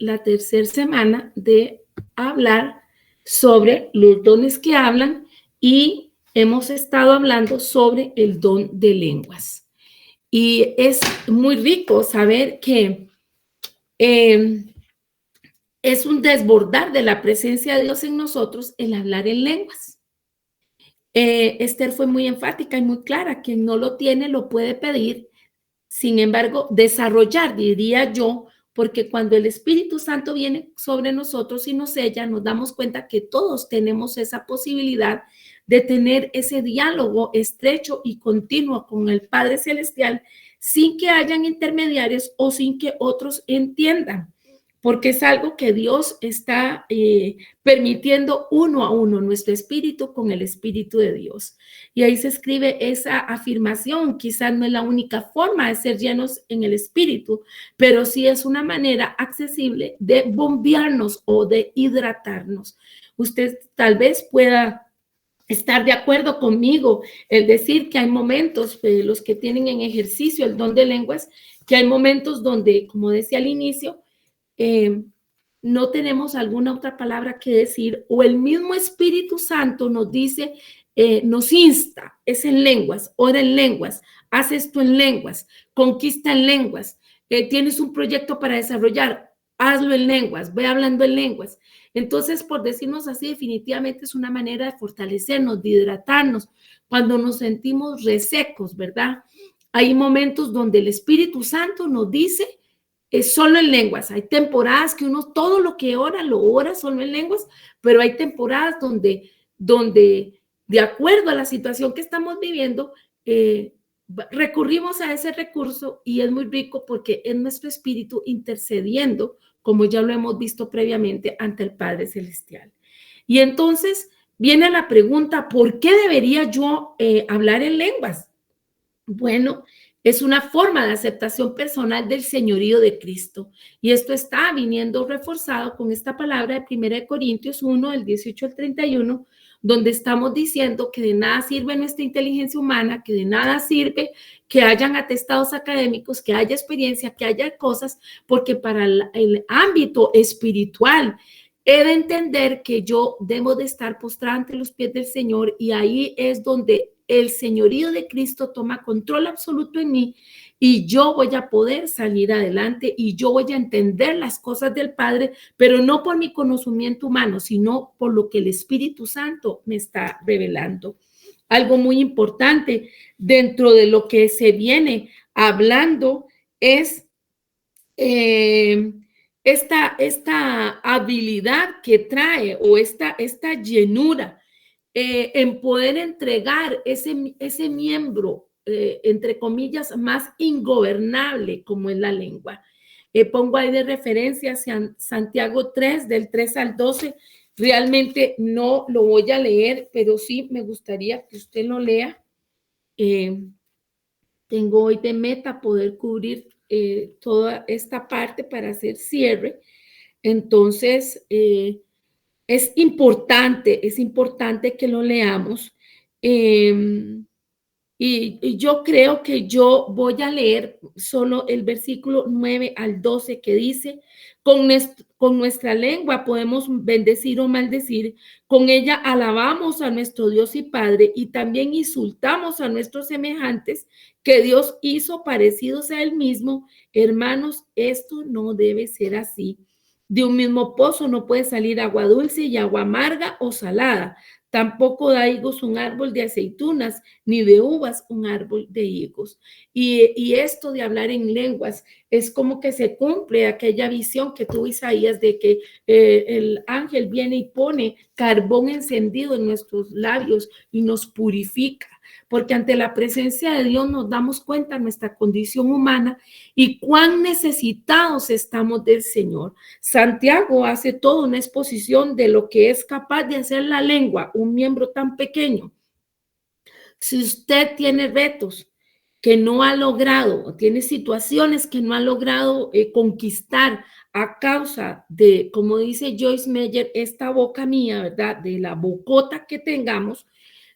la tercera semana de hablar sobre los dones que hablan y hemos estado hablando sobre el don de lenguas. Y es muy rico saber que es un desbordar de la presencia de Dios en nosotros el hablar en lenguas. Esther fue muy enfática y muy clara, quien no lo tiene lo puede pedir. Sin embargo, desarrollar, diría yo, porque cuando el Espíritu Santo viene sobre nosotros y nos sella, nos damos cuenta que todos tenemos esa posibilidad de tener ese diálogo estrecho y continuo con el Padre Celestial sin que hayan intermediarios o sin que otros entiendan, porque es algo que Dios está permitiendo uno a uno, nuestro espíritu con el Espíritu de Dios. Y ahí se escribe esa afirmación, quizás no es la única forma de ser llenos en el Espíritu, pero sí es una manera accesible de bombearnos o de hidratarnos. Usted tal vez pueda estar de acuerdo conmigo, el decir que hay momentos, los que tienen en ejercicio el don de lenguas, que hay momentos donde, como decía al inicio, no tenemos alguna otra palabra que decir, o el mismo Espíritu Santo nos dice, nos insta, es en lenguas, ora en lenguas, haz esto en lenguas, conquista en lenguas, tienes un proyecto para desarrollar, hazlo en lenguas, ve hablando en lenguas. Entonces, por decirnos así, definitivamente es una manera de fortalecernos, de hidratarnos, cuando nos sentimos resecos, ¿verdad? Hay momentos donde el Espíritu Santo nos dice, es solo en lenguas. Hay temporadas que uno todo lo que ora, lo ora solo en lenguas, pero hay temporadas donde de acuerdo a la situación que estamos viviendo, recurrimos a ese recurso y es muy rico porque es nuestro espíritu intercediendo, como ya lo hemos visto previamente, ante el Padre Celestial. Y entonces viene la pregunta, ¿por qué debería yo hablar en lenguas? Bueno, es una forma de aceptación personal del señorío de Cristo. Y esto está viniendo reforzado con esta palabra de 1 Corintios 1, del 18 al 31, donde estamos diciendo que de nada sirve nuestra inteligencia humana, que de nada sirve que hayan atestados académicos, que haya experiencia, que haya cosas, porque para el ámbito espiritual he de entender que yo debo de estar postrada ante los pies del Señor y ahí es donde el señorío de Cristo toma control absoluto en mí y yo voy a poder salir adelante y yo voy a entender las cosas del Padre, pero no por mi conocimiento humano, sino por lo que el Espíritu Santo me está revelando. Algo muy importante dentro de lo que se viene hablando es esta habilidad que trae o esta llenura en poder entregar ese miembro, entre comillas, más ingobernable como es la lengua. Pongo ahí de referencia hacia Santiago 3, del 3 al 12. Realmente no lo voy a leer, pero sí me gustaría que usted lo lea. Tengo hoy de meta poder cubrir toda esta parte para hacer cierre. Entonces, es importante que lo leamos. Y yo creo que yo voy a leer solo el versículo 9 al 12 que dice, con nuestra lengua podemos bendecir o maldecir, con ella alabamos a nuestro Dios y Padre y también insultamos a nuestros semejantes que Dios hizo parecidos a Él mismo. Hermanos, esto no debe ser así. De un mismo pozo no puede salir agua dulce y agua amarga o salada. Tampoco da higos un árbol de aceitunas, ni de uvas un árbol de higos. Y esto de hablar en lenguas es como que se cumple aquella visión que tuvo Isaías de que el ángel viene y pone carbón encendido en nuestros labios y nos purifica. Porque ante la presencia de Dios nos damos cuenta de nuestra condición humana y cuán necesitados estamos del Señor. Santiago hace toda una exposición de lo que es capaz de hacer la lengua, un miembro tan pequeño. Si usted tiene retos que no ha logrado, o tiene situaciones que no ha logrado conquistar a causa de, como dice Joyce Meyer, esta boca mía, ¿verdad? De la bocota que tengamos,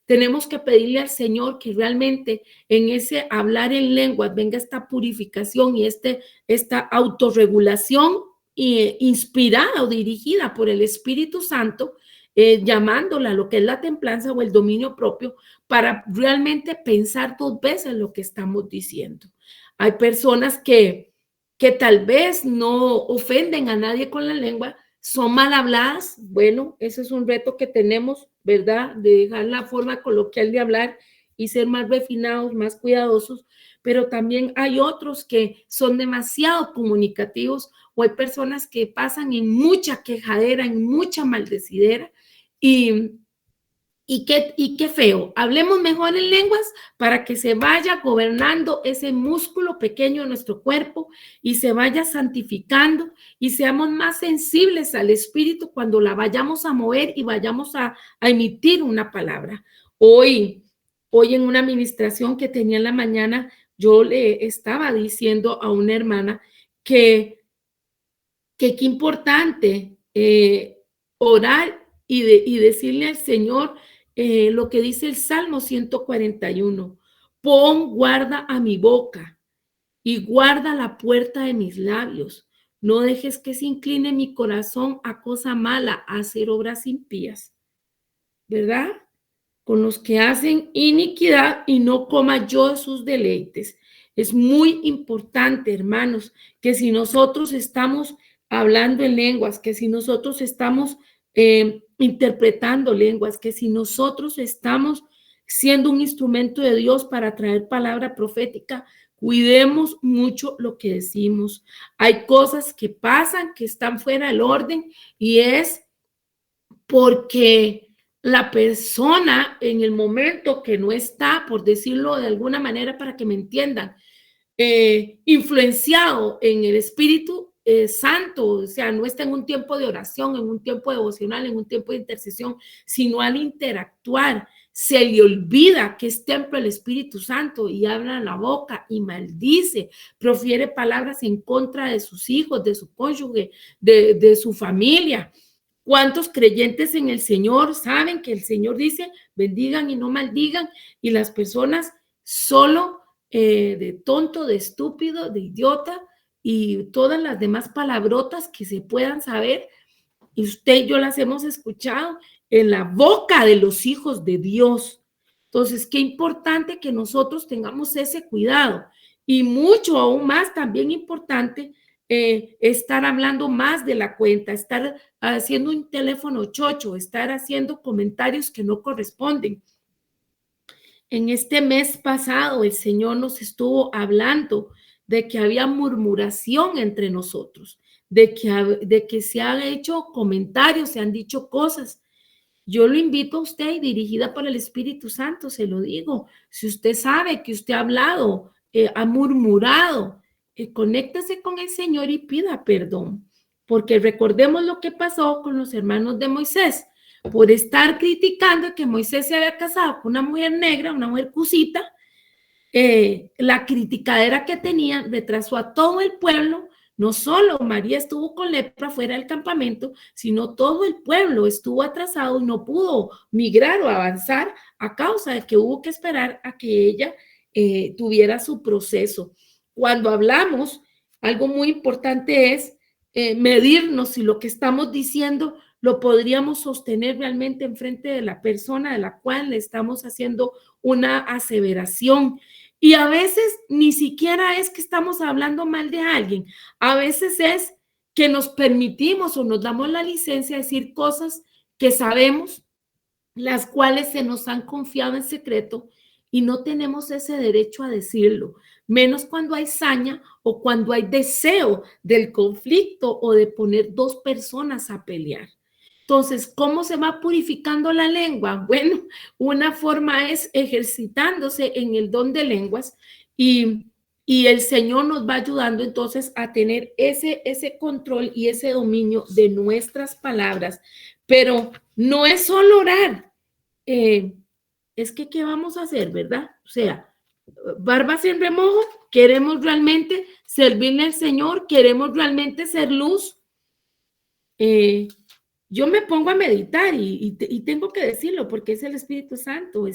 tenemos que pedirle al Señor que realmente en ese hablar en lenguas venga esta purificación y esta autorregulación inspirada o dirigida por el Espíritu Santo, llamándola lo que es la templanza o el dominio propio, para realmente pensar 2 veces lo que estamos diciendo. Hay personas que tal vez no ofenden a nadie con la lengua, son mal habladas. Bueno, ese es un reto que tenemos, ¿verdad? De dejar la forma coloquial de hablar y ser más refinados, más cuidadosos, pero también hay otros que son demasiado comunicativos, o hay personas que pasan en mucha quejadera, en mucha maldecidera, y, qué feo. Hablemos mejor en lenguas para que se vaya gobernando ese músculo pequeño de nuestro cuerpo y se vaya santificando y seamos más sensibles al Espíritu cuando la vayamos a mover y vayamos a emitir una palabra. Hoy en una administración que tenía en la mañana, yo le estaba diciendo a una hermana que qué importante orar y decirle al Señor lo que dice el Salmo 141. Pon guarda a mi boca y guarda la puerta de mis labios. No dejes que se incline mi corazón a cosa mala, a hacer obras impías. ¿Verdad? Con los que hacen iniquidad y no coma yo de sus deleites. Es muy importante, hermanos, que si nosotros estamos hablando en lenguas, que si nosotros estamos interpretando lenguas, que si nosotros estamos siendo un instrumento de Dios para traer palabra profética, cuidemos mucho lo que decimos. Hay cosas que pasan, que están fuera del orden, y es porque la persona en el momento que no está, por decirlo de alguna manera para que me entiendan, influenciado en el Espíritu Santo, o sea, no está en un tiempo de oración, en un tiempo devocional, en un tiempo de intercesión, sino al interactuar, se le olvida que es templo del Espíritu Santo y abre la boca y maldice, profiere palabras en contra de sus hijos, de su cónyuge, de su familia. ¿Cuántos creyentes en el Señor saben que el Señor dice bendigan y no maldigan? Y las personas solo de tonto, de estúpido, de idiota y todas las demás palabrotas que se puedan saber, y usted y yo las hemos escuchado en la boca de los hijos de Dios. Entonces, qué importante que nosotros tengamos ese cuidado, y mucho aún más también importante estar hablando más de la cuenta, estar haciendo un teléfono chocho, estar haciendo comentarios que no corresponden. En este mes pasado el Señor nos estuvo hablando de que había murmuración entre nosotros, de que se han hecho comentarios, se han dicho cosas. Yo lo invito a usted, y dirigida por el Espíritu Santo, se lo digo. Si usted sabe que usted ha hablado, ha murmurado, conéctese con el Señor y pida perdón. Porque recordemos lo que pasó con los hermanos de Moisés. Por estar criticando que Moisés se había casado con una mujer negra, una mujer cusita, la criticadera que tenían retrasó a todo el pueblo. No solo María estuvo con lepra fuera del campamento, sino todo el pueblo estuvo atrasado y no pudo migrar o avanzar a causa de que hubo que esperar a que ella tuviera su proceso. Cuando hablamos, algo muy importante es medirnos si lo que estamos diciendo lo podríamos sostener realmente en frente de la persona de la cual le estamos haciendo una aseveración. Y a veces ni siquiera es que estamos hablando mal de alguien, a veces es que nos permitimos o nos damos la licencia de decir cosas que sabemos, las cuales se nos han confiado en secreto, y no tenemos ese derecho a decirlo, menos cuando hay saña o cuando hay deseo del conflicto o de poner 2 personas a pelear. Entonces, ¿cómo se va purificando la lengua? Bueno, una forma es ejercitándose en el don de lenguas, y el Señor nos va ayudando entonces a tener ese control y ese dominio de nuestras palabras. Pero no es solo orar, es que ¿qué vamos a hacer, verdad? O sea, barbas en remojo, queremos realmente servirle al Señor, queremos realmente ser luz. Yo me pongo a meditar y tengo que decirlo porque es el Espíritu Santo,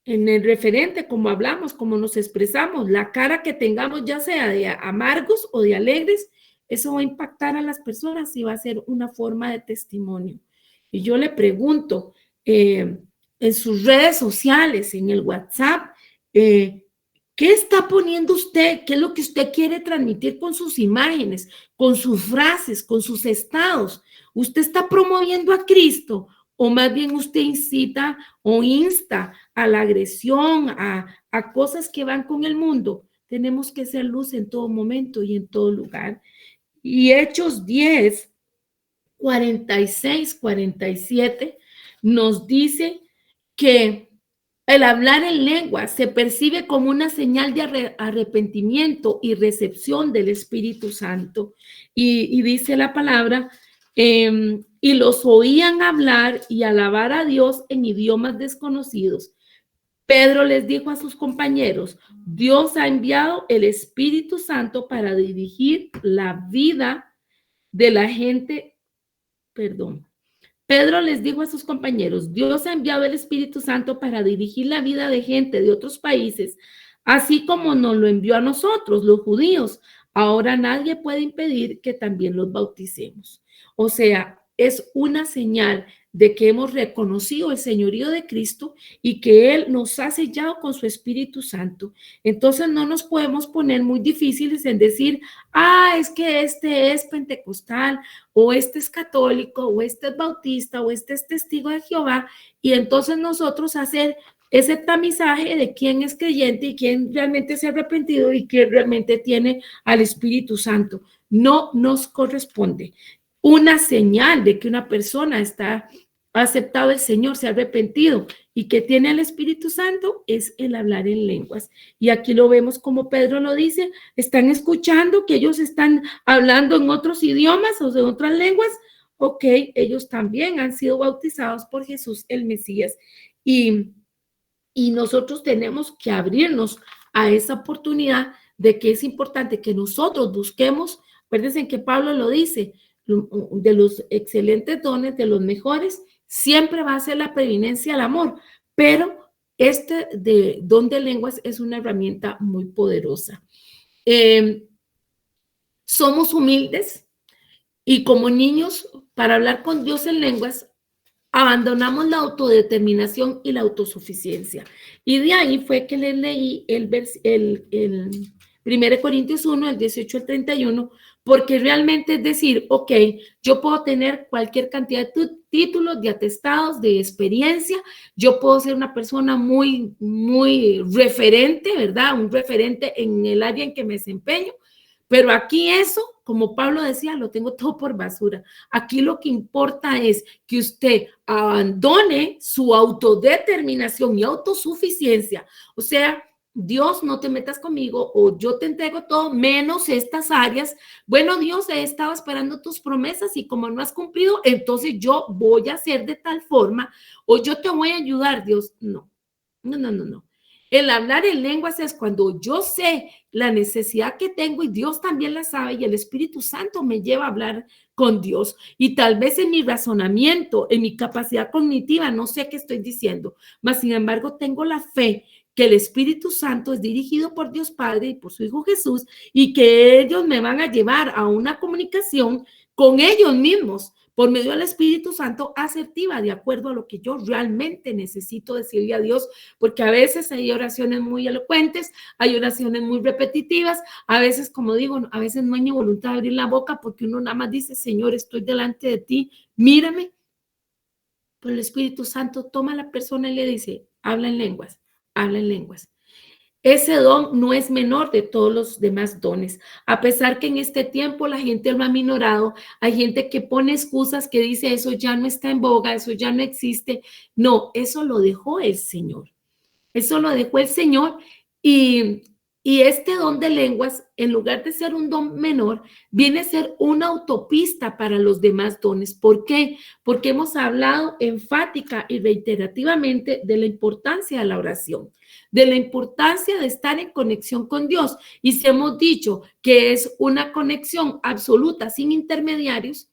en el referente, como hablamos, como nos expresamos, la cara que tengamos, ya sea de amargos o de alegres, eso va a impactar a las personas y va a ser una forma de testimonio. Y yo le pregunto, en sus redes sociales, en el WhatsApp, ¿qué está poniendo usted? ¿Qué es lo que usted quiere transmitir con sus imágenes, con sus frases, con sus estados? ¿Usted está promoviendo a Cristo o más bien usted incita o insta a la agresión, a cosas que van con el mundo? Tenemos que ser luz en todo momento y en todo lugar. Y Hechos 10, 46, 47 nos dice que el hablar en lengua se percibe como una señal de arrepentimiento y recepción del Espíritu Santo. Y dice la palabra, y los oían hablar y alabar a Dios en idiomas desconocidos. Pedro les dijo a sus compañeros, Dios ha enviado el Espíritu Santo para dirigir la vida de la gente, perdón. Pedro les dijo a sus compañeros, Dios ha enviado el Espíritu Santo para dirigir la vida de gente de otros países, así como nos lo envió a nosotros, los judíos. Ahora nadie puede impedir que también los bauticemos. O sea, es una señal de que hemos reconocido el señorío de Cristo y que Él nos ha sellado con su Espíritu Santo. Entonces no nos podemos poner muy difíciles en decir, es que este es pentecostal, o este es católico, o este es bautista, o este es testigo de Jehová, y entonces nosotros hacer ese tamizaje de quién es creyente y quién realmente se ha arrepentido y quién realmente tiene al Espíritu Santo. No nos corresponde. Una señal de que una persona ha aceptado el Señor, se ha arrepentido y que tiene el Espíritu Santo es el hablar en lenguas. Y aquí lo vemos como Pedro lo dice, están escuchando que ellos están hablando en otros idiomas o en otras lenguas. Ok, ellos también han sido bautizados por Jesús el Mesías. Y nosotros tenemos que abrirnos a esa oportunidad de que es importante que nosotros busquemos, acuérdense que Pablo lo dice, de los excelentes dones, de los mejores, siempre va a ser la preeminencia al amor, pero este de don de lenguas es una herramienta muy poderosa. Somos humildes y como niños, para hablar con Dios en lenguas, abandonamos la autodeterminación y la autosuficiencia. Y de ahí fue que les leí el 1 Corintios 1, el 18 al 31, porque realmente es decir, ok, yo puedo tener cualquier cantidad de títulos, de atestados, de experiencia, yo puedo ser una persona muy, muy referente, ¿verdad? Un referente en el área en que me desempeño, pero aquí eso, como Pablo decía, lo tengo todo por basura. Aquí lo que importa es que usted abandone su autodeterminación y autosuficiencia. O sea, Dios, no te metas conmigo o yo te entrego todo menos estas áreas. Bueno, Dios, he estado esperando tus promesas y como no has cumplido, entonces yo voy a hacer de tal forma o yo te voy a ayudar, Dios. No, no, no, no, no. El hablar en lenguas es cuando yo sé la necesidad que tengo y Dios también la sabe y el Espíritu Santo me lleva a hablar con Dios. Y tal vez en mi razonamiento, en mi capacidad cognitiva, no sé qué estoy diciendo, mas sin embargo tengo la fe que el Espíritu Santo es dirigido por Dios Padre y por su Hijo Jesús y que ellos me van a llevar a una comunicación con ellos mismos por medio del Espíritu Santo asertiva, de acuerdo a lo que yo realmente necesito decirle a Dios, porque a veces hay oraciones muy elocuentes, hay oraciones muy repetitivas, a veces, como digo, a veces no hay ni voluntad de abrir la boca porque uno nada más dice, Señor, estoy delante de ti, mírame. Pero el Espíritu Santo toma a la persona y le dice, habla en lenguas, habla en lenguas. Ese don no es menor de todos los demás dones. A pesar que en este tiempo la gente lo ha minorado, hay gente que pone excusas, que dice eso ya no está en boga, eso ya no existe. No, eso lo dejó el Señor. Eso lo dejó el Señor y, y este don de lenguas, en lugar de ser un don menor, viene a ser una autopista para los demás dones. ¿Por qué? Porque hemos hablado enfática y reiterativamente de la importancia de la oración, de la importancia de estar en conexión con Dios. Y si hemos dicho que es una conexión absoluta, sin intermediarios,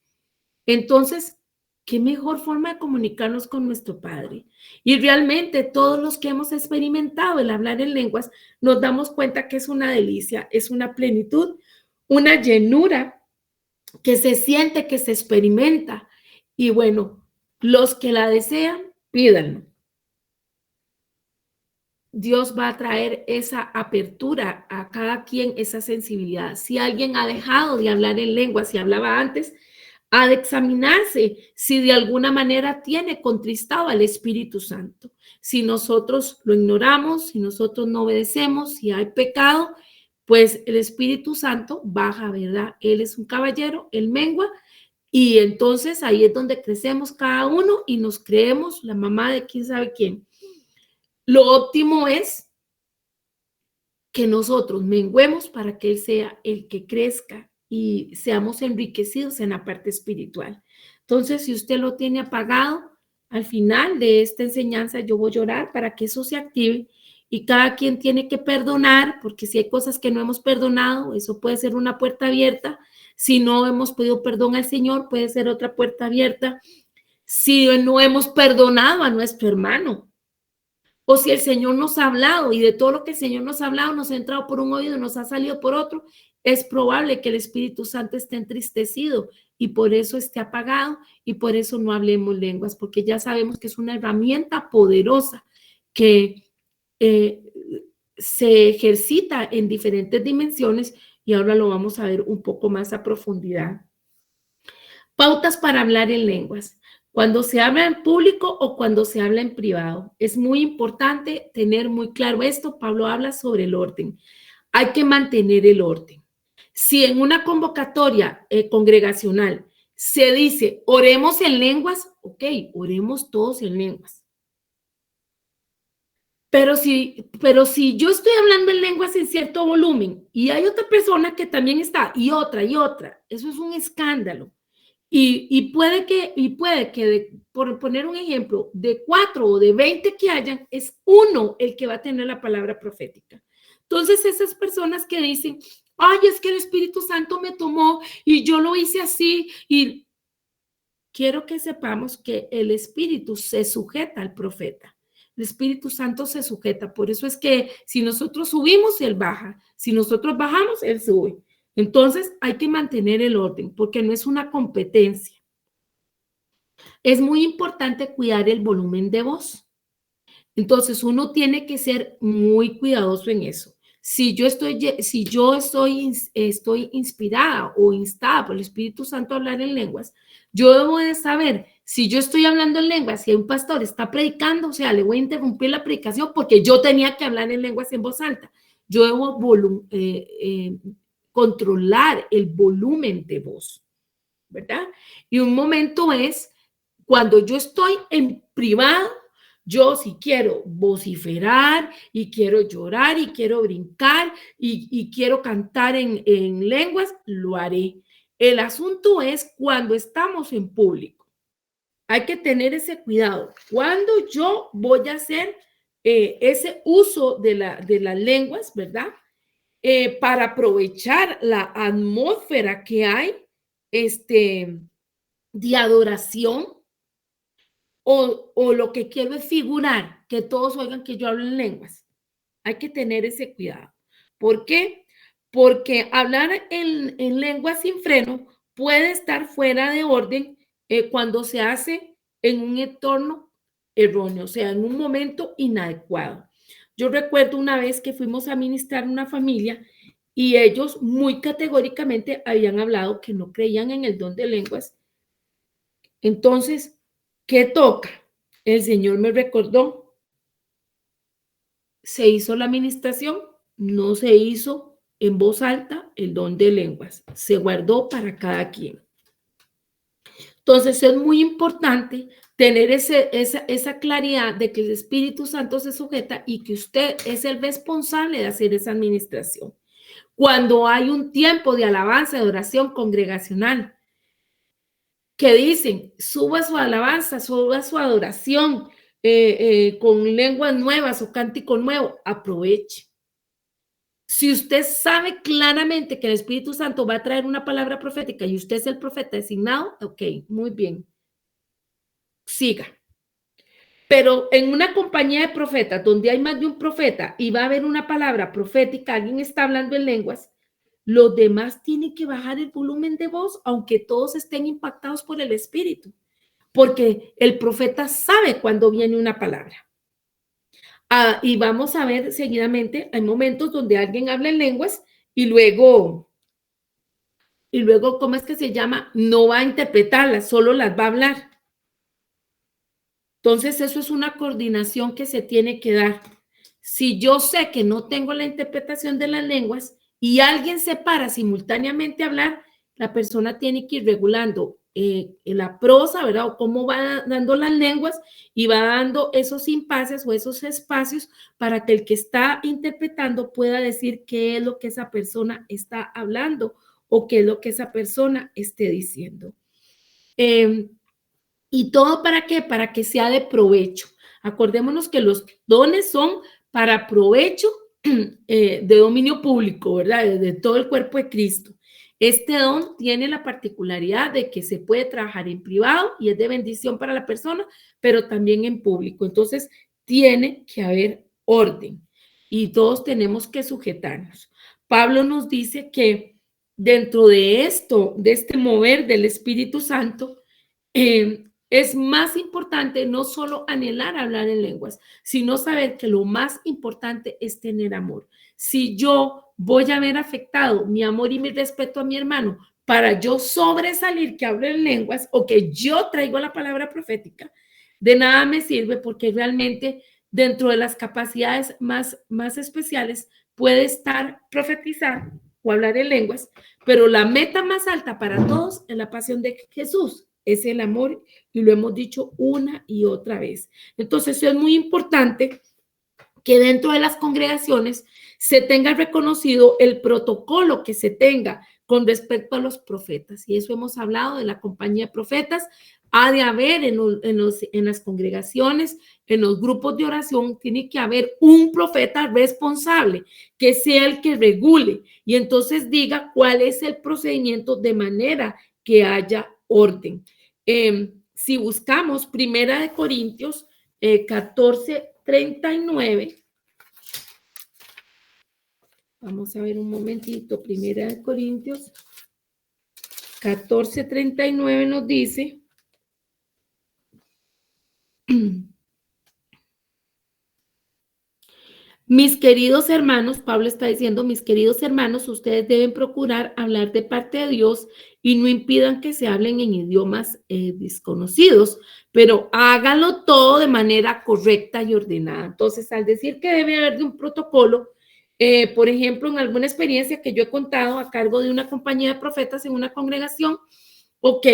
entonces, ¿qué mejor forma de comunicarnos con nuestro Padre? Y realmente todos los que hemos experimentado el hablar en lenguas, nos damos cuenta que es una delicia, es una plenitud, una llenura que se siente, que se experimenta. Y bueno, los que la desean, pídanlo. Dios va a traer esa apertura a cada quien, esa sensibilidad. Si alguien ha dejado de hablar en lengua, si hablaba antes, ha de examinarse si de alguna manera tiene contristado al Espíritu Santo. Si nosotros lo ignoramos, si nosotros no obedecemos, si hay pecado, pues el Espíritu Santo baja, ¿verdad? Él es un caballero, él mengua, y entonces ahí es donde crecemos cada uno y nos creemos la mamá de quién sabe quién. Lo óptimo es que nosotros menguemos para que Él sea el que crezca y seamos enriquecidos en la parte espiritual. Entonces, si usted lo tiene apagado, al final de esta enseñanza yo voy a orar para que eso se active y cada quien tiene que perdonar, porque si hay cosas que no hemos perdonado, eso puede ser una puerta abierta. Si no hemos pedido perdón al Señor, puede ser otra puerta abierta. Si no hemos perdonado a nuestro hermano, o si el Señor nos ha hablado y de todo lo que el Señor nos ha hablado nos ha entrado por un oído y nos ha salido por otro, es probable que el Espíritu Santo esté entristecido y por eso esté apagado y por eso no hablemos lenguas, porque ya sabemos que es una herramienta poderosa que eh, se ejercita en diferentes dimensiones y ahora lo vamos a ver un poco más a profundidad. Pautas para hablar en lenguas. Cuando se habla en público o cuando se habla en privado. Es muy importante tener muy claro esto. Pablo habla sobre el orden. Hay que mantener el orden. Si en una convocatoria congregacional se dice oremos en lenguas, ok, oremos todos en lenguas. Pero si yo estoy hablando en lenguas en cierto volumen y hay otra persona que también está y otra, eso es un escándalo. Puede que por poner un ejemplo, de 4 o de 20 que hayan, es uno el que va a tener la palabra profética. Entonces, esas personas que dicen, ay, es que el Espíritu Santo me tomó y yo lo hice así, y quiero que sepamos que el Espíritu se sujeta al profeta. El Espíritu Santo se sujeta. Por eso es que si nosotros subimos, Él baja. Si nosotros bajamos, Él sube. Entonces hay que mantener el orden porque no es una competencia. Es muy importante cuidar el volumen de voz. Entonces uno tiene que ser muy cuidadoso en eso. Si yo estoy inspirada o instada por el Espíritu Santo a hablar en lenguas, yo debo de saber si yo estoy hablando en lenguas, si un pastor está predicando, o sea, le voy a interrumpir la predicación porque yo tenía que hablar en lenguas en voz alta. Yo debo controlar el volumen de voz, ¿verdad? Y un momento es cuando yo estoy en privado, yo si quiero vociferar y quiero llorar y quiero brincar y quiero cantar en lenguas, lo haré. El asunto es cuando estamos en público. Hay que tener ese cuidado. Cuando yo voy a hacer ese uso de las lenguas, ¿verdad? Para aprovechar la atmósfera que hay de adoración o lo que quiero es figurar, que todos oigan que yo hablo en lenguas. Hay que tener ese cuidado. ¿Por qué? Porque hablar en lenguas sin freno puede estar fuera de orden cuando se hace en un entorno erróneo, o sea, en un momento inadecuado. Yo recuerdo una vez que fuimos a ministrar una familia y ellos muy categóricamente habían hablado que no creían en el don de lenguas. Entonces, ¿qué toca? El Señor me recordó, se hizo la administración, no se hizo en voz alta el don de lenguas, se guardó para cada quien. Entonces es muy importante tener esa claridad de que el Espíritu Santo se sujeta y que usted es el responsable de hacer esa administración. Cuando hay un tiempo de alabanza, de oración congregacional, que dicen, suba su alabanza, suba su adoración con lenguas nuevas o cántico nuevo, aproveche. Si usted sabe claramente que el Espíritu Santo va a traer una palabra profética y usted es el profeta designado, ok, muy bien, siga. Pero en una compañía de profetas donde hay más de un profeta y va a haber una palabra profética, alguien está hablando en lenguas, los demás tienen que bajar el volumen de voz, aunque todos estén impactados por el Espíritu, porque el profeta sabe cuando viene una palabra. Y vamos a ver seguidamente, hay momentos donde alguien habla en lenguas y luego, ¿cómo es que se llama? No va a interpretarlas, solo las va a hablar. Entonces, eso es una coordinación que se tiene que dar. Si yo sé que no tengo la interpretación de las lenguas y alguien se para simultáneamente a hablar, la persona tiene que ir regulando la prosa, ¿verdad? O cómo va dando las lenguas y va dando esos impases o esos espacios para que el que está interpretando pueda decir qué es lo que esa persona está hablando o qué es lo que esa persona esté diciendo. ¿Y todo para qué? Para que sea de provecho. Acordémonos que los dones son para provecho de dominio público, ¿verdad? De todo el cuerpo de Cristo. Este don tiene la particularidad de que se puede trabajar en privado y es de bendición para la persona, pero también en público. Entonces, tiene que haber orden y todos tenemos que sujetarnos. Pablo nos dice que dentro de esto, de este mover del Espíritu Santo, es más importante no solo anhelar hablar en lenguas, sino saber que lo más importante es tener amor. Si yo voy a ver afectado mi amor y mi respeto a mi hermano para yo sobresalir que hablo en lenguas o que yo traigo la palabra profética, de nada me sirve porque realmente dentro de las capacidades más especiales puede estar profetizar o hablar en lenguas, pero la meta más alta para todos es la pasión de Jesús, es el amor y lo hemos dicho una y otra vez. Entonces, es muy importante que dentro de las congregaciones se tenga reconocido el protocolo que se tenga con respecto a los profetas. Y eso hemos hablado de la compañía de profetas. Ha de haber en las congregaciones, en los grupos de oración, tiene que haber un profeta responsable que sea el que regule y entonces diga cuál es el procedimiento de manera que haya orden. Si buscamos Primera de Corintios 14:39, vamos a ver un momentito, Primera de Corintios 14:39 nos dice, mis queridos hermanos, Pablo está diciendo, mis queridos hermanos, ustedes deben procurar hablar de parte de Dios y no impidan que se hablen en idiomas desconocidos, pero háganlo todo de manera correcta y ordenada. Entonces, al decir que debe haber de un protocolo, por ejemplo, en alguna experiencia que yo he contado a cargo de una compañía de profetas en una congregación, ok,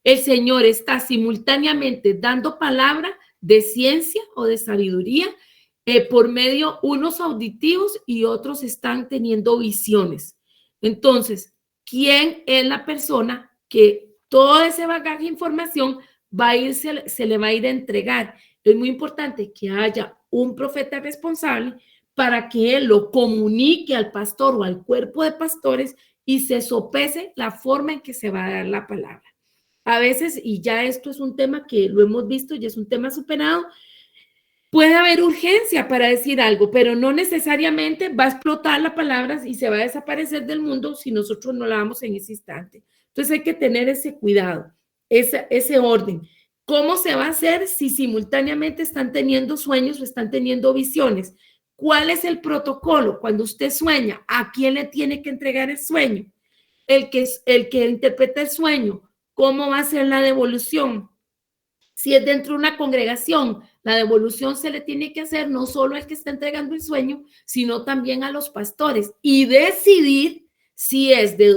el Señor está simultáneamente dando palabra de ciencia o de sabiduría por medio unos auditivos y otros están teniendo visiones. Entonces, ¿quién es la persona que todo ese bagaje de información va a ir, se le va a ir a entregar? Es muy importante que haya un profeta responsable para que él lo comunique al pastor o al cuerpo de pastores y se sopese la forma en que se va a dar la palabra. A veces, y ya esto es un tema que lo hemos visto, ya es un tema superado, puede haber urgencia para decir algo, pero no necesariamente va a explotar la palabra y se va a desaparecer del mundo si nosotros no la damos en ese instante. Entonces hay que tener ese cuidado, ese orden. ¿Cómo se va a hacer si simultáneamente están teniendo sueños o están teniendo visiones? ¿Cuál es el protocolo? Cuando usted sueña, ¿a quién le tiene que entregar el sueño? El que interpreta el sueño, ¿cómo va a ser la devolución? Si es dentro de una congregación, la devolución se le tiene que hacer no solo al que está entregando el sueño, sino también a los pastores y decidir si es de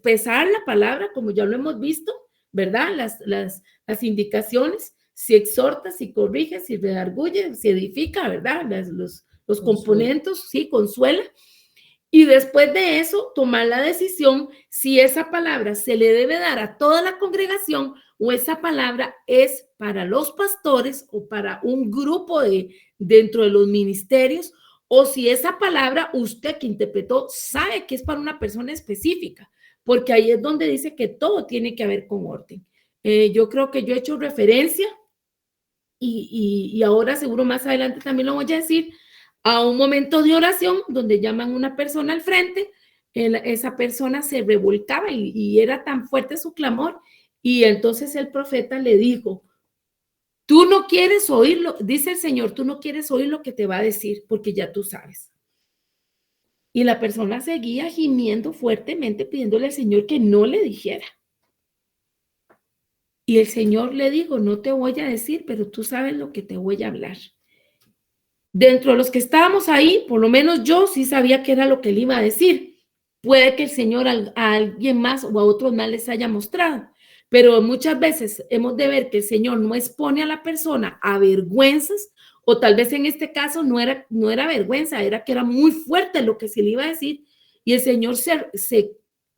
pesar la palabra, como ya lo hemos visto, ¿verdad? Las indicaciones, si exhorta, si corrige, si redarguye, si edifica, ¿verdad? Los componentes, sí, consuela. Y después de eso, tomar la decisión si esa palabra se le debe dar a toda la congregación o esa palabra es para los pastores o para un grupo dentro de los ministerios, o si esa palabra usted que interpretó sabe que es para una persona específica, porque ahí es donde dice que todo tiene que ver con orden. Yo creo que yo he hecho referencia y ahora seguro más adelante también lo voy a decir, a un momento de oración donde llaman a una persona al frente esa persona se revolcaba y era tan fuerte su clamor. Y entonces el profeta le dijo, tú no quieres oírlo, dice el Señor, tú no quieres oír lo que te va a decir porque ya tú sabes. Y la persona seguía gimiendo fuertemente pidiéndole al Señor que no le dijera. Y el Señor le dijo, no te voy a decir, pero tú sabes lo que te voy a hablar. Dentro de los que estábamos ahí, por lo menos yo sí sabía qué era lo que él iba a decir. Puede que el Señor a alguien más o a otros más les haya mostrado, pero muchas veces hemos de ver que el Señor no expone a la persona a vergüenzas, o tal vez en este caso no era vergüenza, era que era muy fuerte lo que se le iba a decir, y el Señor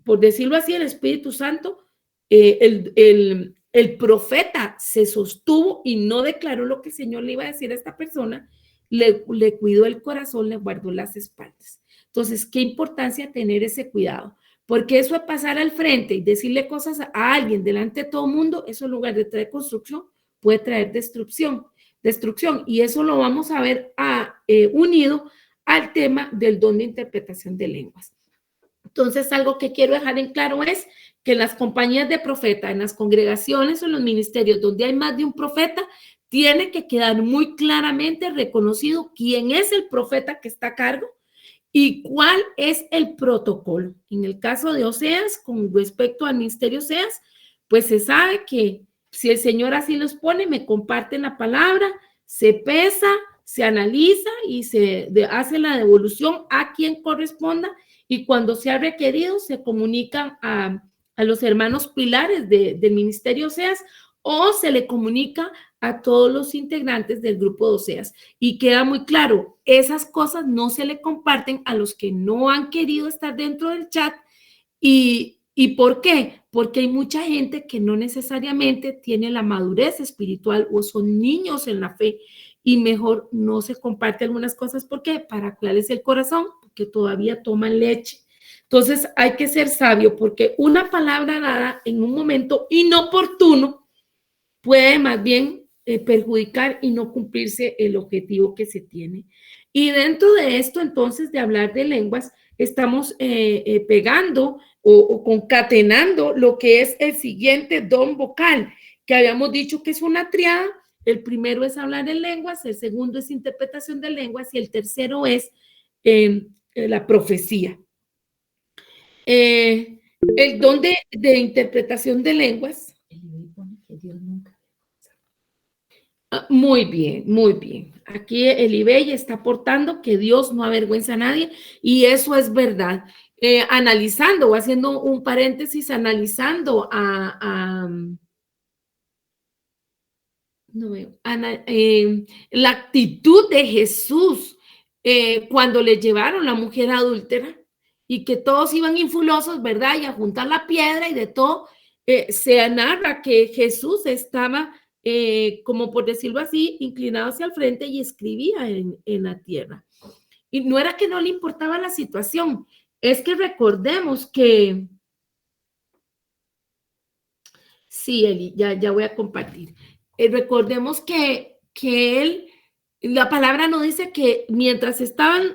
por decirlo así, el Espíritu Santo, el profeta se sostuvo y no declaró lo que el Señor le iba a decir a esta persona, le cuidó el corazón, le guardó las espaldas. Entonces, qué importancia tener ese cuidado, porque eso de pasar al frente y decirle cosas a alguien delante de todo el mundo, eso en lugar de traer construcción, puede traer destrucción. Y eso lo vamos a ver unido al tema del don de interpretación de lenguas. Entonces, algo que quiero dejar en claro es que en las compañías de profeta, en las congregaciones o en los ministerios donde hay más de un profeta, tiene que quedar muy claramente reconocido quién es el profeta que está a cargo y cuál es el protocolo. En el caso de Oseas, con respecto al ministerio Oseas, pues se sabe que si el Señor así los pone, me comparten la palabra, se pesa, se analiza y se hace la devolución a quien corresponda, y cuando sea requerido se comunican a los hermanos pilares del ministerio Oseas, o se le comunica a todos los integrantes del grupo de Oseas. Y queda muy claro, esas cosas no se le comparten a los que no han querido estar dentro del chat. ¿Y por qué? Porque hay mucha gente que no necesariamente tiene la madurez espiritual o son niños en la fe y mejor no se comparte algunas cosas. ¿Por qué? Para aclararles el corazón, porque todavía toman leche. Entonces hay que ser sabio, porque una palabra dada en un momento inoportuno puede más bien perjudicar y no cumplirse el objetivo que se tiene. Y dentro de esto, entonces, de hablar de lenguas, estamos pegando o concatenando lo que es el siguiente don vocal, que habíamos dicho que es una triada. El primero es hablar en lenguas, el segundo es interpretación de lenguas y el tercero es la profecía. El don de interpretación de lenguas. Muy bien, muy bien. Aquí el IBEI está aportando que Dios no avergüenza a nadie y eso es verdad. Analizando o haciendo un paréntesis, analizando no veo, la actitud de Jesús cuando le llevaron la mujer adúltera y que todos iban infulosos, ¿verdad? Y a juntar la piedra y de todo, se narra que Jesús estaba, como por decirlo así, inclinado hacia el frente y escribía en la tierra. Y no era que no le importaba la situación, es que recordemos que, sí, Eli, ya voy a compartir. Recordemos que él, la palabra no dice que mientras estaban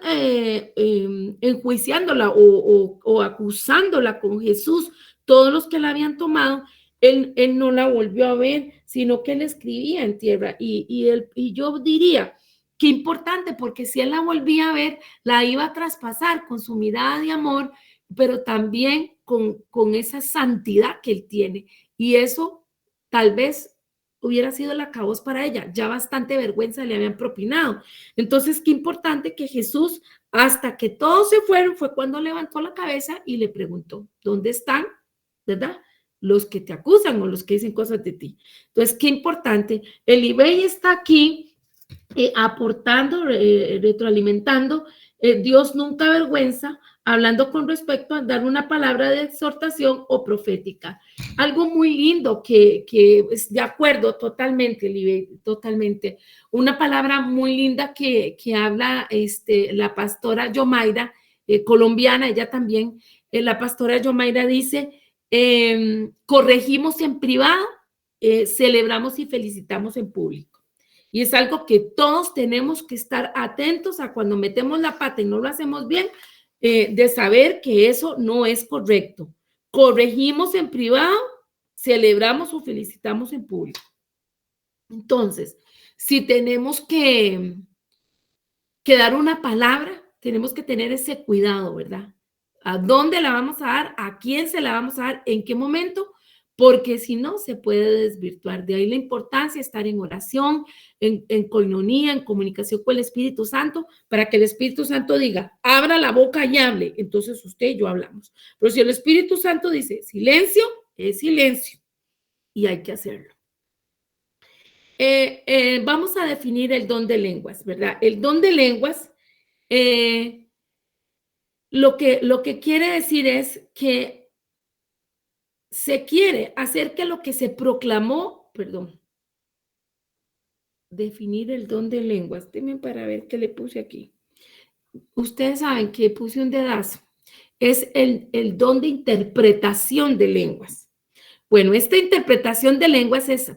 enjuiciándola o acusándola con Jesús, todos los que la habían tomado, él no la volvió a ver, sino que él escribía en tierra. Y yo diría, qué importante, porque si él la volvía a ver, la iba a traspasar con su mirada de amor, pero también con esa santidad que él tiene. Y eso tal vez hubiera sido la caos para ella. Ya bastante vergüenza le habían propinado. Entonces, qué importante que Jesús, hasta que todos se fueron, fue cuando levantó la cabeza y le preguntó, ¿dónde están? ¿Verdad? Los que te acusan o los que dicen cosas de ti. Entonces, qué importante. El IBEI está aquí aportando, retroalimentando. Dios nunca avergüenza, hablando con respecto a dar una palabra de exhortación o profética. Algo muy lindo que es de acuerdo totalmente, Libe, totalmente. Una palabra muy linda que habla la pastora Yomaira, colombiana, ella también, la pastora Yomaira dice, corregimos en privado, celebramos y felicitamos en público. Y es algo que todos tenemos que estar atentos a cuando metemos la pata y no lo hacemos bien, de saber que eso no es correcto. Corregimos en privado, celebramos o felicitamos en público. Entonces, si tenemos que dar una palabra, tenemos que tener ese cuidado, ¿verdad? ¿A dónde la vamos a dar? ¿A quién se la vamos a dar? ¿En qué momento? Porque si no, se puede desvirtuar. De ahí la importancia de estar en oración, en coinonía, en comunicación con el Espíritu Santo, para que el Espíritu Santo diga, abra la boca y hable. Entonces usted y yo hablamos. Pero si el Espíritu Santo dice silencio, es silencio y hay que hacerlo. Vamos a definir el don de lenguas, ¿verdad? El don de lenguas, lo que quiere decir es que se quiere hacer que lo que se proclamó, perdón, definir el don de lenguas. Denme para ver qué le puse aquí. Ustedes saben que puse un dedazo. Es el don de interpretación de lenguas. Bueno, esta interpretación de lenguas es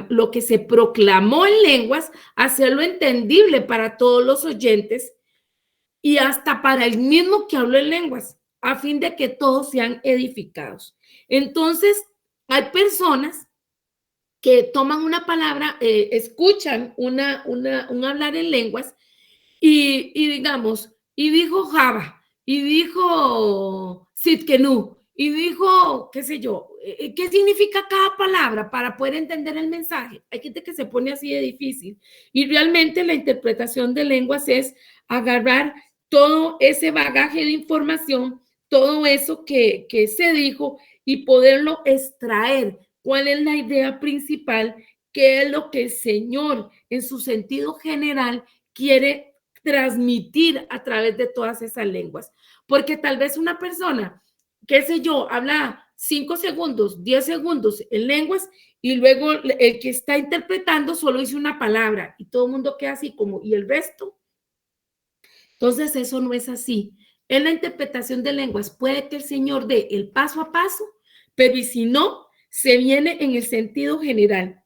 lo que se proclamó en lenguas, hacerlo entendible para todos los oyentes y hasta para el mismo que habló en lenguas, a fin de que todos sean edificados. Entonces, hay personas que toman una palabra, escuchan un hablar en lenguas y digamos, y dijo Java, y dijo Sitkenu, y dijo, qué sé yo, ¿qué significa cada palabra para poder entender el mensaje? Hay gente que se pone así de difícil. Y realmente la interpretación de lenguas es agarrar todo ese bagaje de información, todo eso que se dijo y poderlo extraer. ¿Cuál es la idea principal? ¿Qué es lo que el Señor en su sentido general quiere transmitir a través de todas esas lenguas? Porque tal vez una persona, qué sé yo, habla 5 segundos, 10 segundos en lenguas y luego el que está interpretando solo dice una palabra y todo el mundo queda así como, ¿y el resto? Entonces eso no es así. En la interpretación de lenguas puede que el Señor dé el paso a paso, pero y si no, se viene en el sentido general.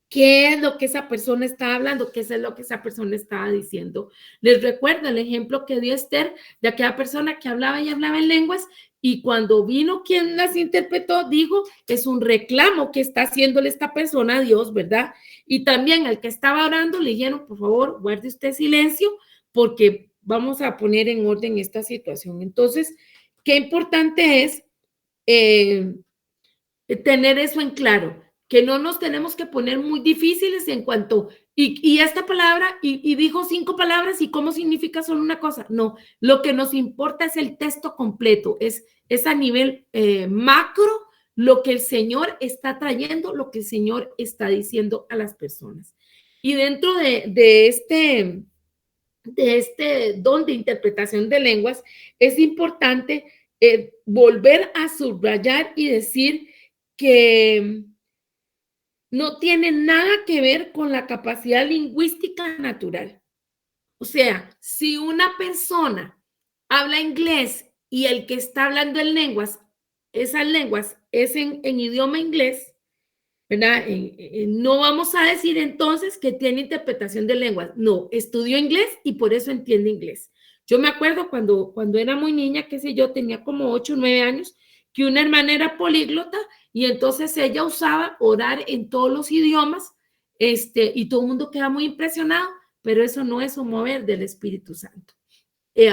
¿Qué es lo que esa persona está hablando? ¿Qué es lo que esa persona estaba diciendo? Les recuerdo el ejemplo que dio Esther de aquella persona que hablaba y hablaba en lenguas y cuando vino quien las interpretó, dijo, es un reclamo que está haciéndole esta persona a Dios, ¿verdad? Y también al que estaba orando le dijeron, por favor, guarde usted silencio porque vamos a poner en orden esta situación. Entonces, qué importante es eh, tener eso en claro, que no nos tenemos que poner muy difíciles en cuanto, y esta palabra, y dijo 5 palabras, y cómo significa solo una cosa. No, lo que nos importa es el texto completo, es a nivel macro lo que el Señor está trayendo, lo que el Señor está diciendo a las personas. Y dentro de este don de interpretación de lenguas, es importante volver a subrayar y decir que no tiene nada que ver con la capacidad lingüística natural. O sea, si una persona habla inglés y el que está hablando en lenguas, esas lenguas es en idioma inglés, ¿verdad? No vamos a decir entonces que tiene interpretación de lenguas. No, estudió inglés y por eso entiende inglés. Yo me acuerdo cuando era muy niña, qué sé yo, tenía como 8 o 9 años, que una hermana era políglota y entonces ella usaba orar en todos los idiomas, y todo el mundo queda muy impresionado, pero eso no es un mover del Espíritu Santo.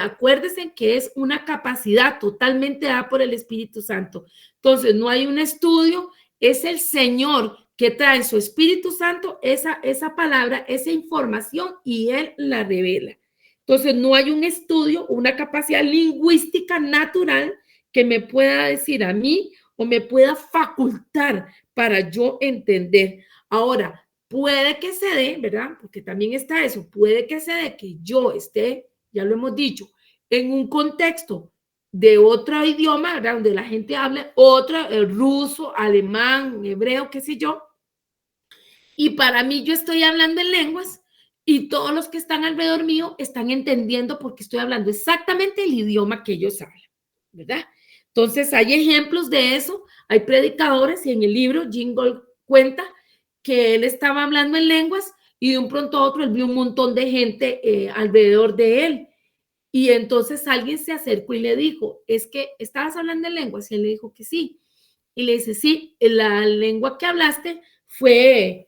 Acuérdense que es una capacidad totalmente dada por el Espíritu Santo. Entonces, no hay un estudio, es el Señor que trae su Espíritu Santo esa palabra, esa información y Él la revela. Entonces, no hay un estudio, una capacidad lingüística natural que me pueda decir a mí o me pueda facultar para yo entender. Ahora, puede que se dé, ¿verdad? Porque también está eso, puede que se dé que yo esté, ya lo hemos dicho, en un contexto de otro idioma, ¿verdad? Donde la gente hable otro, ruso, alemán, hebreo, qué sé yo, y para mí yo estoy hablando en lenguas y todos los que están alrededor mío están entendiendo porque estoy hablando exactamente el idioma que ellos hablan, ¿verdad? Entonces hay ejemplos de eso, hay predicadores y en el libro Jingle cuenta que él estaba hablando en lenguas y de un pronto a otro él vio un montón de gente alrededor de él Y entonces alguien se acercó y le dijo, es que estabas hablando en lenguas, y él le dijo que sí. Y le dice, sí, la lengua que hablaste fue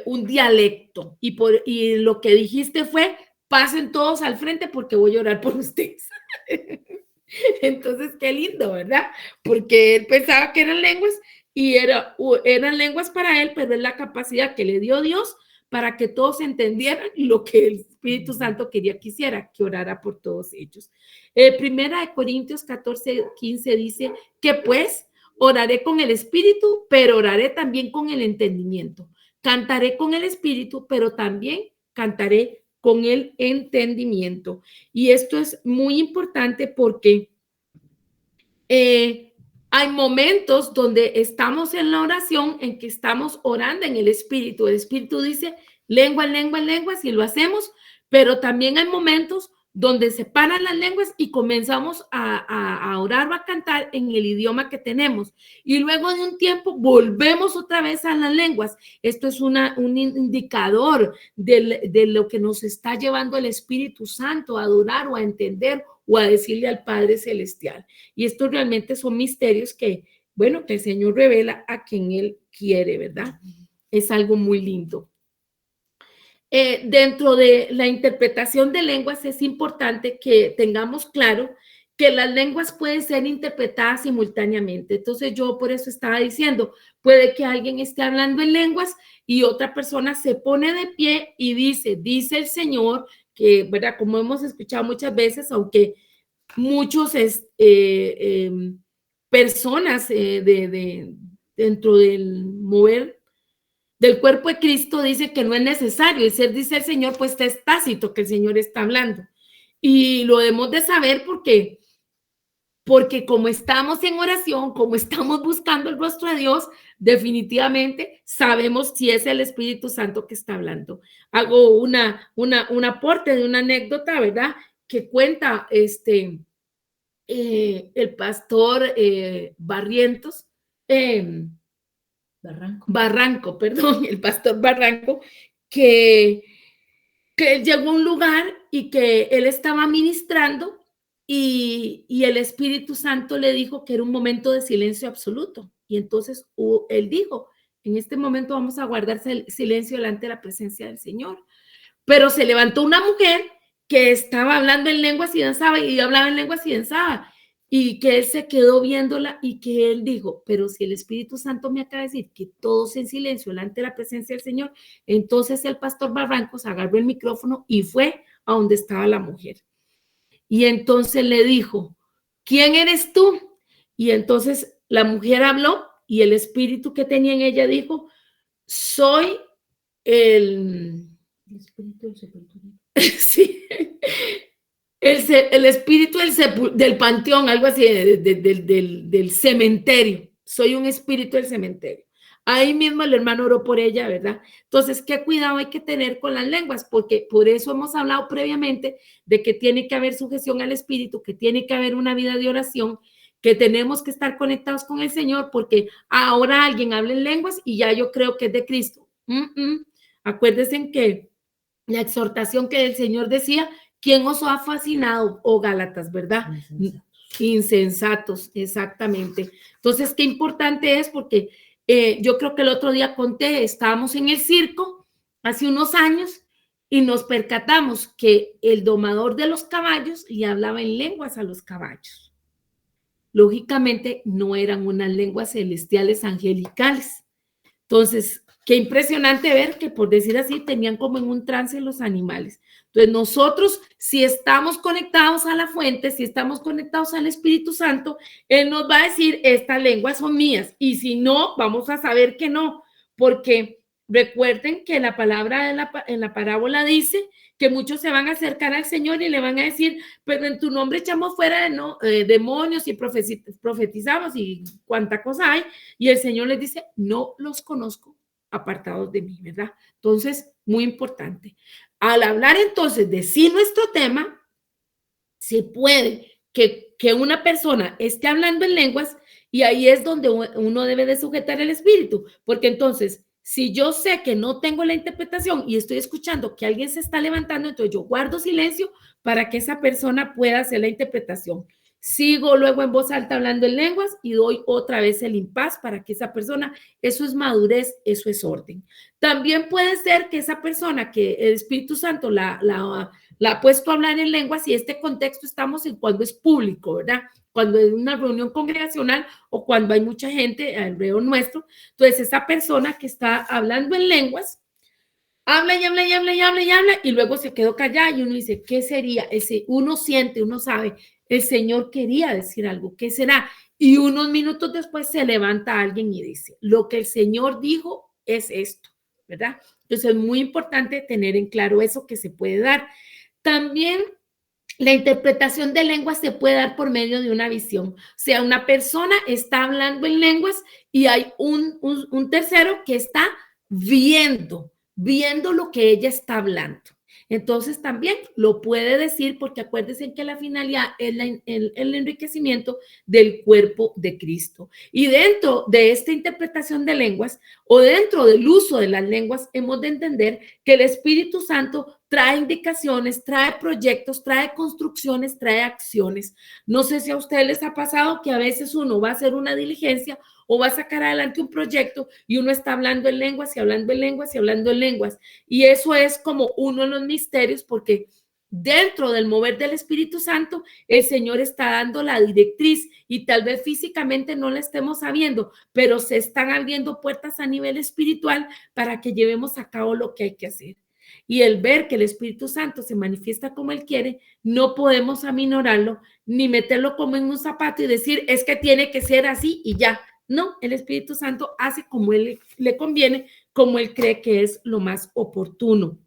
un dialecto y lo que dijiste fue, pasen todos al frente porque voy a orar por ustedes. Entonces, qué lindo, ¿verdad? Porque él pensaba que eran lenguas y eran lenguas para él, pero es la capacidad que le dio Dios para que todos entendieran lo que el Espíritu Santo quería que hiciera, que orara por todos ellos. Primera de Corintios 14:15 dice que pues oraré con el Espíritu, pero oraré también con el entendimiento. Cantaré con el Espíritu, pero también cantaré con el entendimiento. Y esto es muy importante porque hay momentos donde estamos en la oración en que estamos orando en el Espíritu. El Espíritu dice lengua, lengua, lenguas y lo hacemos, pero también hay momentos donde se paran las lenguas y comenzamos a orar o a cantar en el idioma que tenemos. Y luego de un tiempo volvemos otra vez a las lenguas. Esto es un indicador de lo que nos está llevando el Espíritu Santo a adorar o a entender o a decirle al Padre Celestial. Y estos realmente son misterios que, bueno, que el Señor revela a quien Él quiere, ¿verdad? Es algo muy lindo. Dentro de la interpretación de lenguas es importante que tengamos claro que las lenguas pueden ser interpretadas simultáneamente. Entonces yo por eso estaba diciendo, puede que alguien esté hablando en lenguas y otra persona se pone de pie y dice el Señor, que, ¿verdad? Como hemos escuchado muchas veces, aunque muchos personas dentro del mover del cuerpo de Cristo dice que no es necesario. Y si dice el Señor, pues es tácito que el Señor está hablando. Y lo debemos de saber porque como estamos en oración, como estamos buscando el rostro de Dios, definitivamente sabemos si es el Espíritu Santo que está hablando. Hago un aporte de una anécdota, ¿verdad? Que cuenta el pastor Barrientos, Barranco, perdón, el pastor Barranco, que, que él llegó a un lugar y que él estaba ministrando y el Espíritu Santo le dijo que era un momento de silencio absoluto. Y entonces él dijo, en este momento vamos a guardar silencio delante de la presencia del Señor. Pero se levantó una mujer que estaba hablando en lenguas y danzaba y hablaba en lenguas y danzaba y que él se quedó viéndola y que él dijo, pero si el Espíritu Santo me acaba de decir que todos en silencio delante de la presencia del Señor, entonces el pastor Barrancos agarró el micrófono y fue a donde estaba la mujer. Y entonces le dijo, ¿quién eres tú? Y entonces la mujer habló y el espíritu que tenía en ella dijo, soy el espíritu del sepulturero. Sí. El espíritu del panteón, algo así, del cementerio. Soy un espíritu del cementerio. Ahí mismo el hermano oró por ella, ¿verdad? Entonces, qué cuidado hay que tener con las lenguas, porque por eso hemos hablado previamente de que tiene que haber sujeción al espíritu, que tiene que haber una vida de oración, que tenemos que estar conectados con el Señor, porque ahora alguien habla en lenguas y ya yo creo que es de Cristo. Acuérdense que la exhortación que el Señor decía, ¿quién os ha fascinado? Oh, Gálatas, ¿verdad? Insensatos, exactamente. Entonces, qué importante es porque yo creo que el otro día conté, estábamos en el circo hace unos años y nos percatamos que el domador de los caballos le hablaba en lenguas a los caballos. Lógicamente, no eran unas lenguas celestiales angelicales. Entonces, qué impresionante ver que, por decir así, tenían como en un trance los animales. Entonces, nosotros, si estamos conectados a la fuente, si estamos conectados al Espíritu Santo, Él nos va a decir, estas lenguas son mías. Y si no, vamos a saber que no, porque recuerden que la palabra en la parábola dice que muchos se van a acercar al Señor y le van a decir, pero en tu nombre echamos fuera demonios y profetizamos y cuánta cosa hay. Y el Señor les dice, no los conozco, apartados de mí, ¿verdad? Entonces, muy importante. Al hablar entonces de sí nuestro tema, se puede que una persona esté hablando en lenguas y ahí es donde uno debe de sujetar el espíritu, porque entonces Si yo sé que no tengo la interpretación y estoy escuchando que alguien se está levantando, entonces yo guardo silencio para que esa persona pueda hacer la interpretación. Sigo luego en voz alta hablando en lenguas y doy otra vez el impas para que esa persona, eso es madurez, eso es orden. También puede ser que esa persona que el Espíritu Santo la ha puesto a hablar en lenguas, y este contexto estamos en cuando es público, ¿verdad? Cuando es una reunión congregacional o cuando hay mucha gente alrededor nuestro. Entonces, esa persona que está hablando en lenguas, habla y habla y habla y habla y habla, y luego se quedó callada y uno dice, ¿qué sería? Uno siente, uno sabe, el Señor quería decir algo, ¿qué será? Y unos minutos después se levanta alguien y dice, lo que el Señor dijo es esto, ¿verdad? Entonces es muy importante tener en claro eso que se puede dar. También la interpretación de lenguas se puede dar por medio de una visión. O sea, una persona está hablando en lenguas y hay un tercero que está viendo lo que ella está hablando. Entonces también lo puede decir porque acuérdense que la finalidad es el enriquecimiento del cuerpo de Cristo. Y dentro de esta interpretación de lenguas o dentro del uso de las lenguas hemos de entender que el Espíritu Santo trae indicaciones, trae proyectos, trae construcciones, trae acciones. No sé si a ustedes les ha pasado que a veces uno va a hacer una diligencia o va a sacar adelante un proyecto y uno está hablando en lenguas y hablando en lenguas y hablando en lenguas. Y eso es como uno de los misterios porque dentro del mover del Espíritu Santo, el Señor está dando la directriz y tal vez físicamente no la estemos sabiendo, pero se están abriendo puertas a nivel espiritual para que llevemos a cabo lo que hay que hacer. Y el ver que el Espíritu Santo se manifiesta como Él quiere, no podemos aminorarlo ni meterlo como en un zapato y decir, es que tiene que ser así y ya. No, el Espíritu Santo hace como Él le conviene, como Él cree que es lo más oportuno.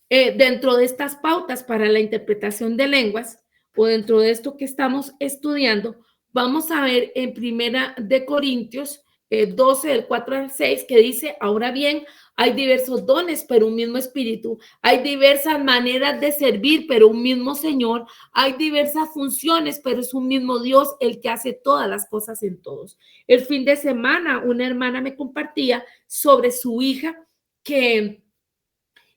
Dentro de estas pautas para la interpretación de lenguas o dentro de esto que estamos estudiando, vamos a ver en Primera de Corintios 12, del 4 al 6, que dice, ahora bien, hay diversos dones, pero un mismo espíritu. Hay diversas maneras de servir, pero un mismo Señor. Hay diversas funciones, pero es un mismo Dios el que hace todas las cosas en todos. El fin de semana, una hermana me compartía sobre su hija que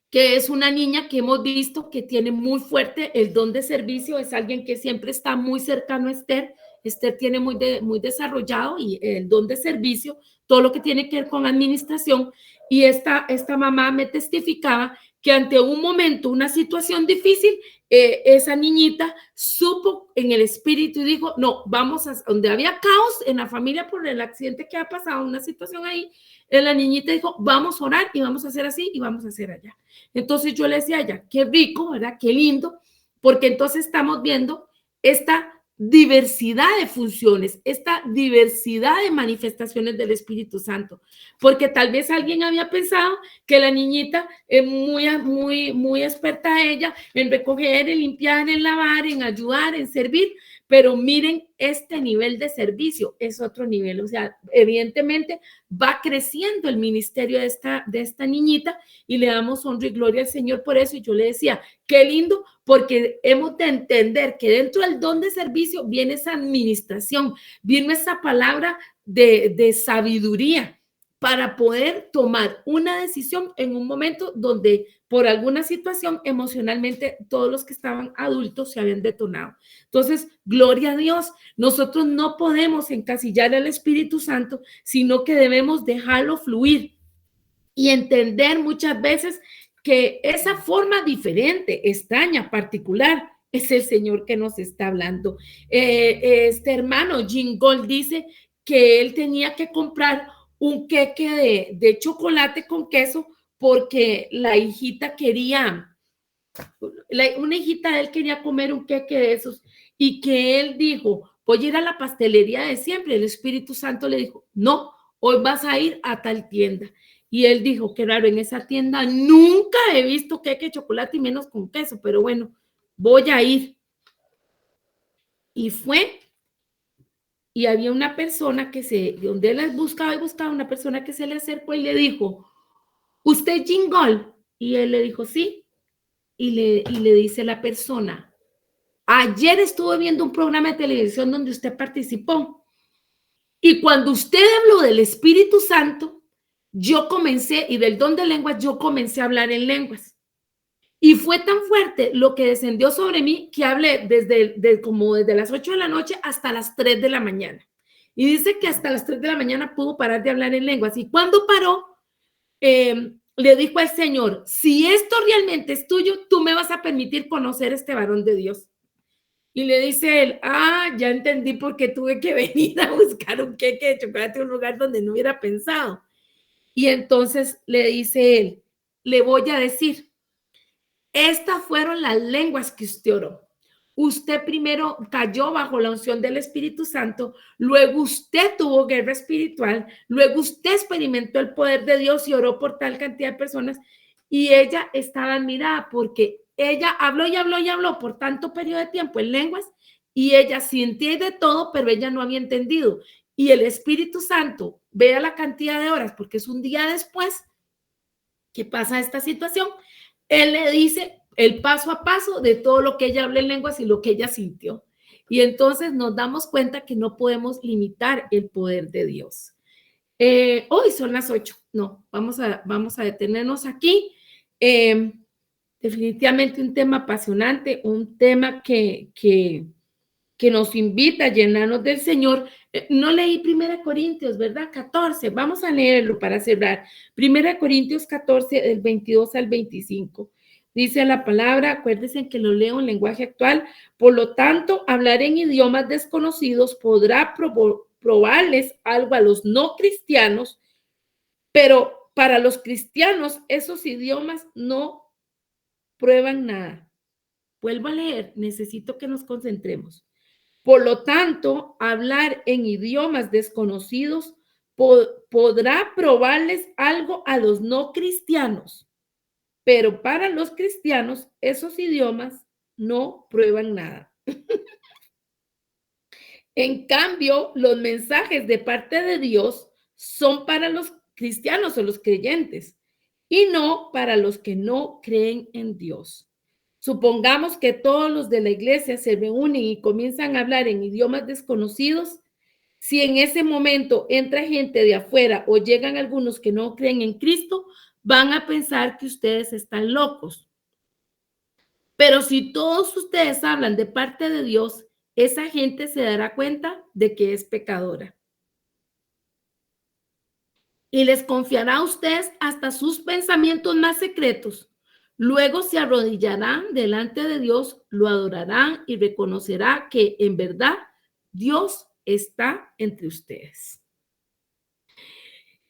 es una niña que hemos visto que tiene muy fuerte el don de servicio, es alguien que siempre está muy cercano a Esther. Esther tiene muy desarrollado y el don de servicio, todo lo que tiene que ver con administración. Y esta mamá me testificaba que ante un momento, una situación difícil, esa niñita supo en el espíritu y dijo, no, vamos a donde había caos en la familia por el accidente que ha pasado, una situación ahí, la niñita dijo, vamos a orar y vamos a hacer así y vamos a hacer allá. Entonces yo le decía a ella, qué rico, ¿verdad? Qué lindo, porque entonces estamos viendo esta diversidad de funciones, esta diversidad de manifestaciones del Espíritu Santo, porque tal vez alguien había pensado que la niñita es muy experta ella en recoger, en limpiar, en lavar, en ayudar, en servir, pero miren, este nivel de servicio es otro nivel, o sea, evidentemente va creciendo el ministerio de esta niñita y le damos honra y gloria al Señor por eso. Y yo le decía, qué lindo, porque hemos de entender que dentro del don de servicio viene esa administración, viene esa palabra de sabiduría para poder tomar una decisión en un momento donde por alguna situación emocionalmente todos los que estaban adultos se habían detonado. Entonces, gloria a Dios, nosotros no podemos encasillar al Espíritu Santo, sino que debemos dejarlo fluir y entender muchas veces que esa forma diferente, extraña, particular, es el Señor que nos está hablando. Este hermano Jim Gold dice que él tenía que comprar un queque de chocolate con queso porque la hijita quería, una hijita de él quería comer un queque de esos y que él dijo, voy a ir a la pastelería de siempre. El Espíritu Santo le dijo, no, hoy vas a ir a tal tienda. Y él dijo, qué raro, en esa tienda nunca he visto queque de chocolate y menos con queso, pero bueno, voy a ir. Y fue, y había una persona donde él buscaba y buscaba, una persona que se le acercó y le dijo, ¿usted es Jingol? Y él le dijo, sí. Y le dice la persona, ayer estuve viendo un programa de televisión donde usted participó y cuando usted habló del Espíritu Santo, yo comencé, y del don de lenguas, yo comencé a hablar en lenguas. Y fue tan fuerte lo que descendió sobre mí que hablé como desde las 8 de la noche hasta las 3 de la mañana. Y dice que hasta las 3 de la mañana pudo parar de hablar en lenguas. Y cuando paró, le dijo al Señor, si esto realmente es tuyo, tú me vas a permitir conocer este varón de Dios. Y le dice él, ya entendí por qué tuve que venir a buscar un queque de chocolate en un lugar donde no hubiera pensado. Y entonces le dice él, le voy a decir, estas fueron las lenguas que usted oró. Usted primero cayó bajo la unción del Espíritu Santo, luego usted tuvo guerra espiritual, luego usted experimentó el poder de Dios y oró por tal cantidad de personas, y ella estaba admirada porque ella habló y habló y habló por tanto periodo de tiempo en lenguas, y ella sintió de todo, pero ella no había entendido. Y el Espíritu Santo, vea la cantidad de horas, porque es un día después que pasa esta situación, él le dice el paso a paso de todo lo que ella habla en lenguas y lo que ella sintió. Y entonces nos damos cuenta que no podemos limitar el poder de Dios. Hoy son las 8. No, vamos a detenernos aquí. Definitivamente un tema apasionante, un tema que nos invita a llenarnos del Señor. No leí 1 Corintios, ¿verdad? 14. Vamos a leerlo para cerrar. 1 Corintios 14, del 22 al 25. Dice la palabra, acuérdense que lo leo en lenguaje actual, por lo tanto, hablar en idiomas desconocidos podrá probarles algo a los no cristianos, pero para los cristianos esos idiomas no prueban nada. Vuelvo a leer, necesito que nos concentremos. Por lo tanto, hablar en idiomas desconocidos podrá probarles algo a los no cristianos, pero para los cristianos esos idiomas no prueban nada. En cambio, los mensajes de parte de Dios son para los cristianos o los creyentes y no para los que no creen en Dios. Supongamos que todos los de la iglesia se reúnen y comienzan a hablar en idiomas desconocidos. Si en ese momento entra gente de afuera o llegan algunos que no creen en Cristo, van a pensar que ustedes están locos. Pero si todos ustedes hablan de parte de Dios, esa gente se dará cuenta de que es pecadora. Y les confiará a ustedes hasta sus pensamientos más secretos. Luego se arrodillarán delante de Dios, lo adorarán y reconocerá que en verdad Dios está entre ustedes.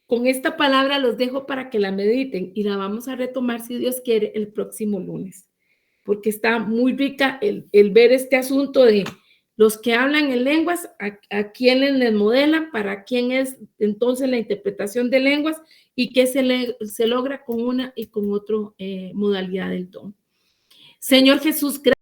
Con esta palabra los dejo para que la mediten y la vamos a retomar, si Dios quiere, el próximo lunes, porque está muy rica el ver este asunto de los que hablan en lenguas, a quiénes les modelan, para quién es entonces la interpretación de lenguas y qué se logra con una y con otra modalidad del don. Señor Jesús, gracias.